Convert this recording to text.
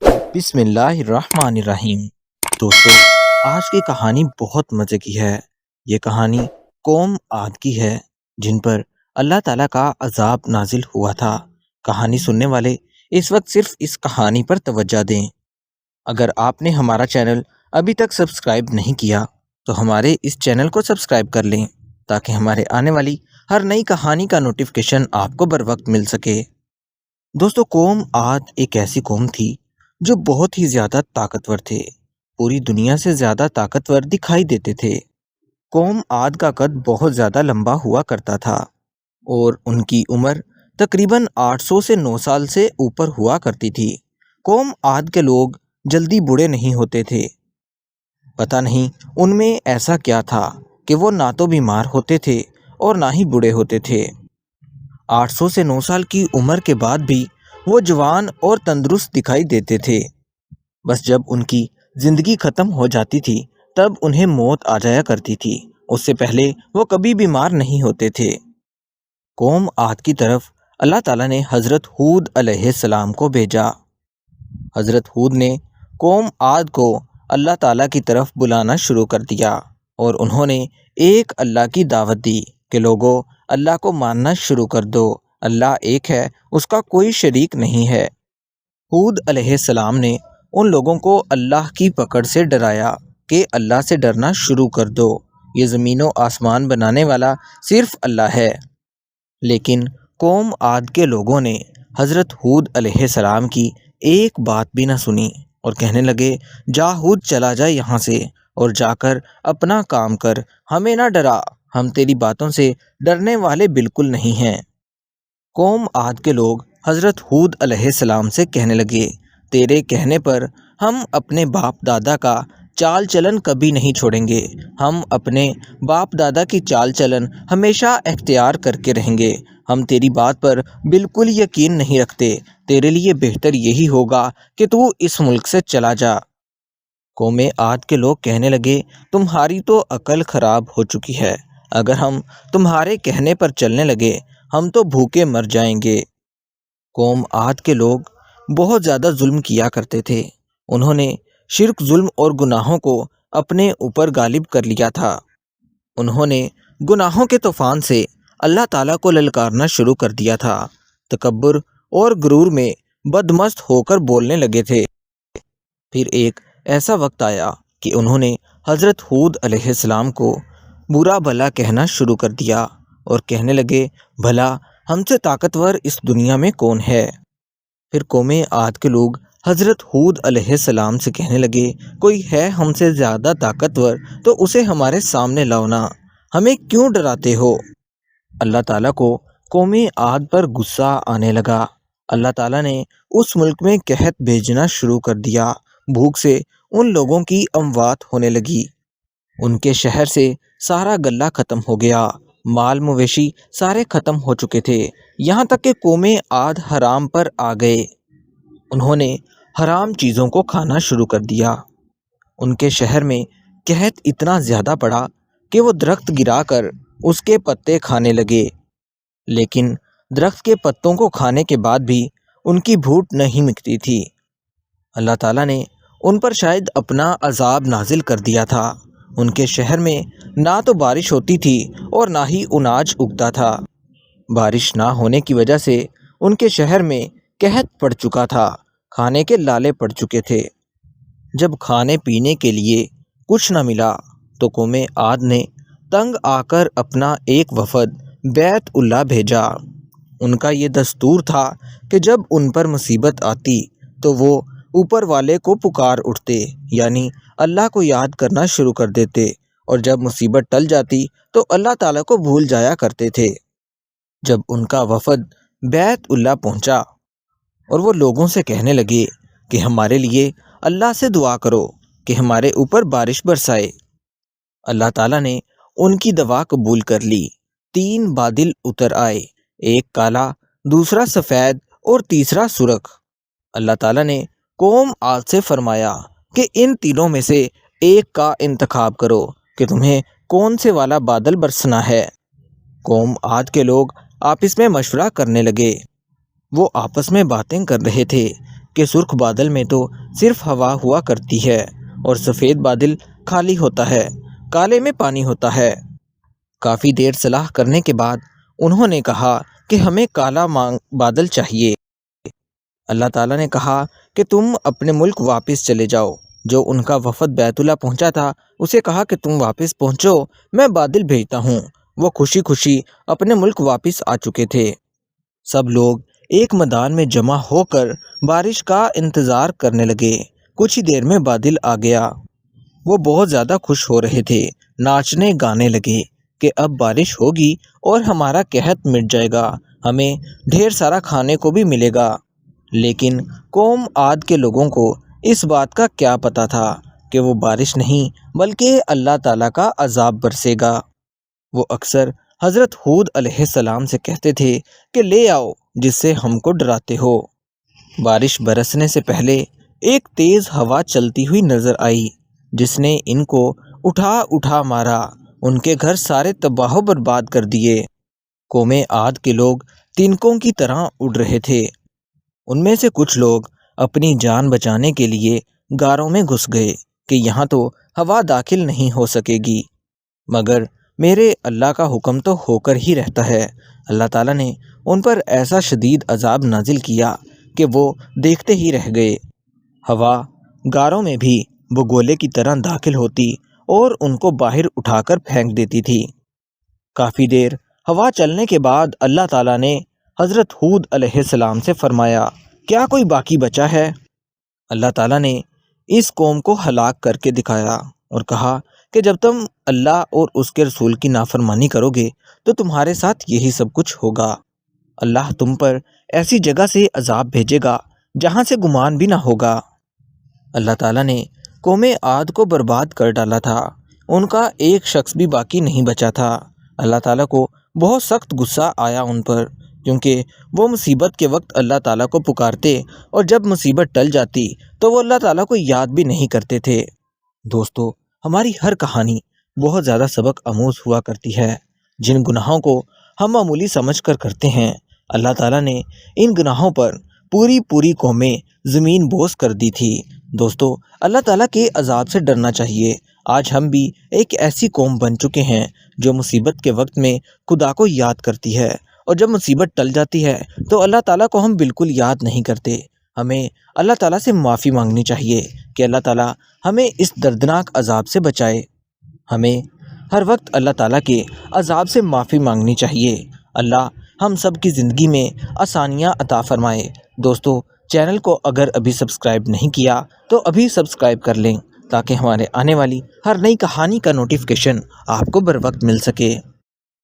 بسم اللہ الرحمن الرحیم۔ دوستو، آج کی کہانی بہت مزے کی ہے۔ یہ کہانی قوم عاد کی ہے جن پر اللہ تعالیٰ کا عذاب نازل ہوا تھا۔ کہانی سننے والے اس وقت صرف اس کہانی پر توجہ دیں۔ اگر آپ نے ہمارا چینل ابھی تک سبسکرائب نہیں کیا تو ہمارے اس چینل کو سبسکرائب کر لیں تاکہ ہمارے آنے والی ہر نئی کہانی کا نوٹیفیکیشن آپ کو بر وقت مل سکے۔ دوستو، قوم عاد ایک ایسی قوم تھی جو بہت ہی زیادہ طاقتور تھے، پوری دنیا سے زیادہ طاقتور دکھائی دیتے تھے۔ قوم عاد کا قد بہت زیادہ لمبا ہوا کرتا تھا اور ان کی عمر تقریباً 800 سے 9 سال سے اوپر ہوا کرتی تھی۔ قوم عاد کے لوگ جلدی بوڑھے نہیں ہوتے تھے۔ پتہ نہیں ان میں ایسا کیا تھا کہ وہ نہ تو بیمار ہوتے تھے اور نہ ہی بوڑھے ہوتے تھے۔ 800 سے 9 سال کی عمر کے بعد بھی وہ جوان اور تندرست دکھائی دیتے تھے۔ بس جب ان کی زندگی ختم ہو جاتی تھی تب انہیں موت آ جایا کرتی تھی، اس سے پہلے وہ کبھی بیمار نہیں ہوتے تھے۔ قوم عاد کی طرف اللہ تعالیٰ نے حضرت ہود علیہ السلام کو بھیجا۔ حضرت ہود نے قوم عاد کو اللہ تعالیٰ کی طرف بلانا شروع کر دیا اور انہوں نے ایک اللہ کی دعوت دی کہ لوگوں، اللہ کو ماننا شروع کر دو، اللہ ایک ہے، اس کا کوئی شریک نہیں ہے۔ ہود علیہ السلام نے ان لوگوں کو اللہ کی پکڑ سے ڈرایا کہ اللہ سے ڈرنا شروع کر دو، یہ زمین و آسمان بنانے والا صرف اللہ ہے۔ لیکن قوم عاد کے لوگوں نے حضرت ہود علیہ السلام کی ایک بات بھی نہ سنی اور کہنے لگے، جا ہود، چلا جا یہاں سے اور جا کر اپنا کام کر، ہمیں نہ ڈرا، ہم تیری باتوں سے ڈرنے والے بالکل نہیں ہیں۔ قوم عاد کے لوگ حضرت ہود علیہ السلام سے کہنے لگے، تیرے کہنے پر ہم اپنے باپ دادا کا چال چلن کبھی نہیں چھوڑیں گے، ہم اپنے باپ دادا کی چال چلن ہمیشہ اختیار کر کے رہیں گے، ہم تیری بات پر بالکل یقین نہیں رکھتے، تیرے لیے بہتر یہی ہوگا کہ تو اس ملک سے چلا جا۔ قوم عاد کے لوگ کہنے لگے، تمہاری تو عقل خراب ہو چکی ہے، اگر ہم تمہارے کہنے پر چلنے لگے ہم تو بھوکے مر جائیں گے۔ قوم عاد کے لوگ بہت زیادہ ظلم کیا کرتے تھے، انہوں نے شرک، ظلم اور گناہوں کو اپنے اوپر غالب کر لیا تھا۔ انہوں نے گناہوں کے طوفان سے اللہ تعالیٰ کو للکارنا شروع کر دیا تھا، تکبر اور غرور میں بدمست ہو کر بولنے لگے تھے۔ پھر ایک ایسا وقت آیا کہ انہوں نے حضرت ہود علیہ السلام کو برا بھلا کہنا شروع کر دیا اور کہنے لگے، بھلا ہم سے طاقتور اس دنیا میں کون ہے؟ پھر قوم عاد کے لوگ حضرت ہود علیہ السلام سے کہنے لگے، کوئی ہے ہم سے زیادہ طاقتور تو اسے ہمارے سامنے لاؤ نا، ہمیں کیوں ڈراتے ہو؟ اللہ تعالیٰ کو قوم عاد پر غصہ آنے لگا۔ اللہ تعالیٰ نے اس ملک میں قحط بھیجنا شروع کر دیا، بھوک سے ان لوگوں کی اموات ہونے لگی، ان کے شہر سے سارا غلہ ختم ہو گیا، مال مویشی سارے ختم ہو چکے تھے، یہاں تک کہ قوم عاد حرام پر آ گئے، انہوں نے حرام چیزوں کو کھانا شروع کر دیا۔ ان کے شہر میں قحط اتنا زیادہ پڑا کہ وہ درخت گرا کر اس کے پتے کھانے لگے، لیکن درخت کے پتوں کو کھانے کے بعد بھی ان کی بھوک نہیں مٹتی تھی۔ اللہ تعالیٰ نے ان پر شاید اپنا عذاب نازل کر دیا تھا، ان کے شہر میں نہ تو بارش ہوتی تھی اور نہ ہی اناج اگتا تھا۔ بارش نہ ہونے کی وجہ سے ان کے شہر میں قحط پڑ چکا تھا، کھانے کے لالے پڑ چکے تھے۔ جب کھانے پینے کے لیے کچھ نہ ملا تو قوم عاد نے تنگ آ کر اپنا ایک وفد بیت اللہ بھیجا۔ ان کا یہ دستور تھا کہ جب ان پر مصیبت آتی تو وہ اوپر والے کو پکار اٹھتے، یعنی اللہ کو یاد کرنا شروع کر دیتے، اور جب مصیبت ٹل جاتی تو اللہ تعالیٰ کو بھول جایا کرتے تھے۔ جب ان کا وفد بیت اللہ پہنچا اور وہ لوگوں سے کہنے لگے کہ ہمارے لیے اللہ سے دعا کرو کہ ہمارے اوپر بارش برسائے، اللہ تعالیٰ نے ان کی دعا قبول کر لی۔ 3 بادل اتر آئے، ایک کالا، دوسرا سفید اور تیسرا سرخ۔ اللہ تعالیٰ نے قوم عاد سے فرمایا کہ ان تینوں میں سے ایک کا انتخاب کرو کہ تمہیں کون سے والا بادل برسنا ہے۔ قوم عاد کے لوگ آپس میں مشورہ کرنے لگے، وہ آپس میں باتیں کر رہے تھے کہ سرخ بادل میں تو صرف ہوا ہوا کرتی ہے اور سفید بادل خالی ہوتا ہے، کالے میں پانی ہوتا ہے۔ کافی دیر صلاح کرنے کے بعد انہوں نے کہا کہ ہمیں کالا بادل چاہیے۔ اللہ تعالیٰ نے کہا کہ تم اپنے ملک واپس چلے جاؤ۔ جو ان کا وفد بیت اللہ پہنچا تھا اسے کہا کہ تم واپس پہنچو، میں بادل بھیجتا ہوں۔ وہ خوشی خوشی اپنے ملک واپس آ چکے تھے۔ سب لوگ ایک میدان میں جمع ہو کر بارش کا انتظار کرنے لگے۔ کچھ ہی دیر میں بادل آ گیا۔ وہ بہت زیادہ خوش ہو رہے تھے، ناچنے گانے لگے کہ اب بارش ہوگی اور ہمارا قحط مٹ جائے گا، ہمیں ڈھیر سارا کھانے کو بھی ملے گا۔ لیکن قوم عاد کے لوگوں کو اس بات کا کیا پتہ تھا کہ وہ بارش نہیں بلکہ اللہ تعالیٰ کا عذاب برسے گا۔ وہ اکثر حضرت ہود علیہ السلام سے کہتے تھے کہ لے آؤ جس سے ہم کو ڈراتے ہو۔ بارش برسنے سے پہلے ایک تیز ہوا چلتی ہوئی نظر آئی جس نے ان کو اٹھا اٹھا مارا، ان کے گھر سارے تباہ و برباد کر دیے۔ قوم عاد کے لوگ تینکوں کی طرح اڑ رہے تھے۔ ان میں سے کچھ لوگ اپنی جان بچانے کے لیے غاروں میں گھس گئے کہ یہاں تو ہوا داخل نہیں ہو سکے گی، مگر میرے اللہ کا حکم تو ہو کر ہی رہتا ہے۔ اللہ تعالیٰ نے ان پر ایسا شدید عذاب نازل کیا کہ وہ دیکھتے ہی رہ گئے۔ ہوا غاروں میں بھی وہ گولے کی طرح داخل ہوتی اور ان کو باہر اٹھا کر پھینک دیتی تھی۔ کافی دیر ہوا چلنے کے بعد اللہ تعالیٰ نے حضرت ہود علیہ السلام سے فرمایا، کیا کوئی باقی بچا ہے؟ اللہ تعالیٰ نے اس قوم کو ہلاک کر کے دکھایا اور کہا کہ جب تم اللہ اور اس کے رسول کی نافرمانی کرو گے تو تمہارے ساتھ یہی سب کچھ ہوگا۔ اللہ تم پر ایسی جگہ سے عذاب بھیجے گا جہاں سے گمان بھی نہ ہوگا۔ اللہ تعالیٰ نے قوم عاد کو برباد کر ڈالا تھا، ان کا ایک شخص بھی باقی نہیں بچا تھا۔ اللہ تعالیٰ کو بہت سخت غصہ آیا ان پر، کیونکہ وہ مصیبت کے وقت اللہ تعالیٰ کو پکارتے اور جب مصیبت ٹل جاتی تو وہ اللہ تعالیٰ کو یاد بھی نہیں کرتے تھے۔ دوستو، ہماری ہر کہانی بہت زیادہ سبق آموز ہوا کرتی ہے۔ جن گناہوں کو ہم معمولی سمجھ کر کرتے ہیں، اللہ تعالیٰ نے ان گناہوں پر پوری قومیں زمین بوس کر دی تھی۔ دوستو، اللہ تعالیٰ کے عذاب سے ڈرنا چاہیے۔ آج ہم بھی ایک ایسی قوم بن چکے ہیں جو مصیبت کے وقت میں خدا کو یاد کرتی ہے، اور جب مصیبت ٹل جاتی ہے تو اللہ تعالیٰ کو ہم بالکل یاد نہیں کرتے۔ ہمیں اللہ تعالیٰ سے معافی مانگنی چاہیے کہ اللہ تعالیٰ ہمیں اس دردناک عذاب سے بچائے۔ ہمیں ہر وقت اللہ تعالیٰ کے عذاب سے معافی مانگنی چاہیے۔ اللہ ہم سب کی زندگی میں آسانیاں عطا فرمائے۔ دوستو، چینل کو اگر ابھی سبسکرائب نہیں کیا تو ابھی سبسکرائب کر لیں تاکہ ہمارے آنے والی ہر نئی کہانی کا نوٹیفیکیشن آپ کو بر وقت مل سکے۔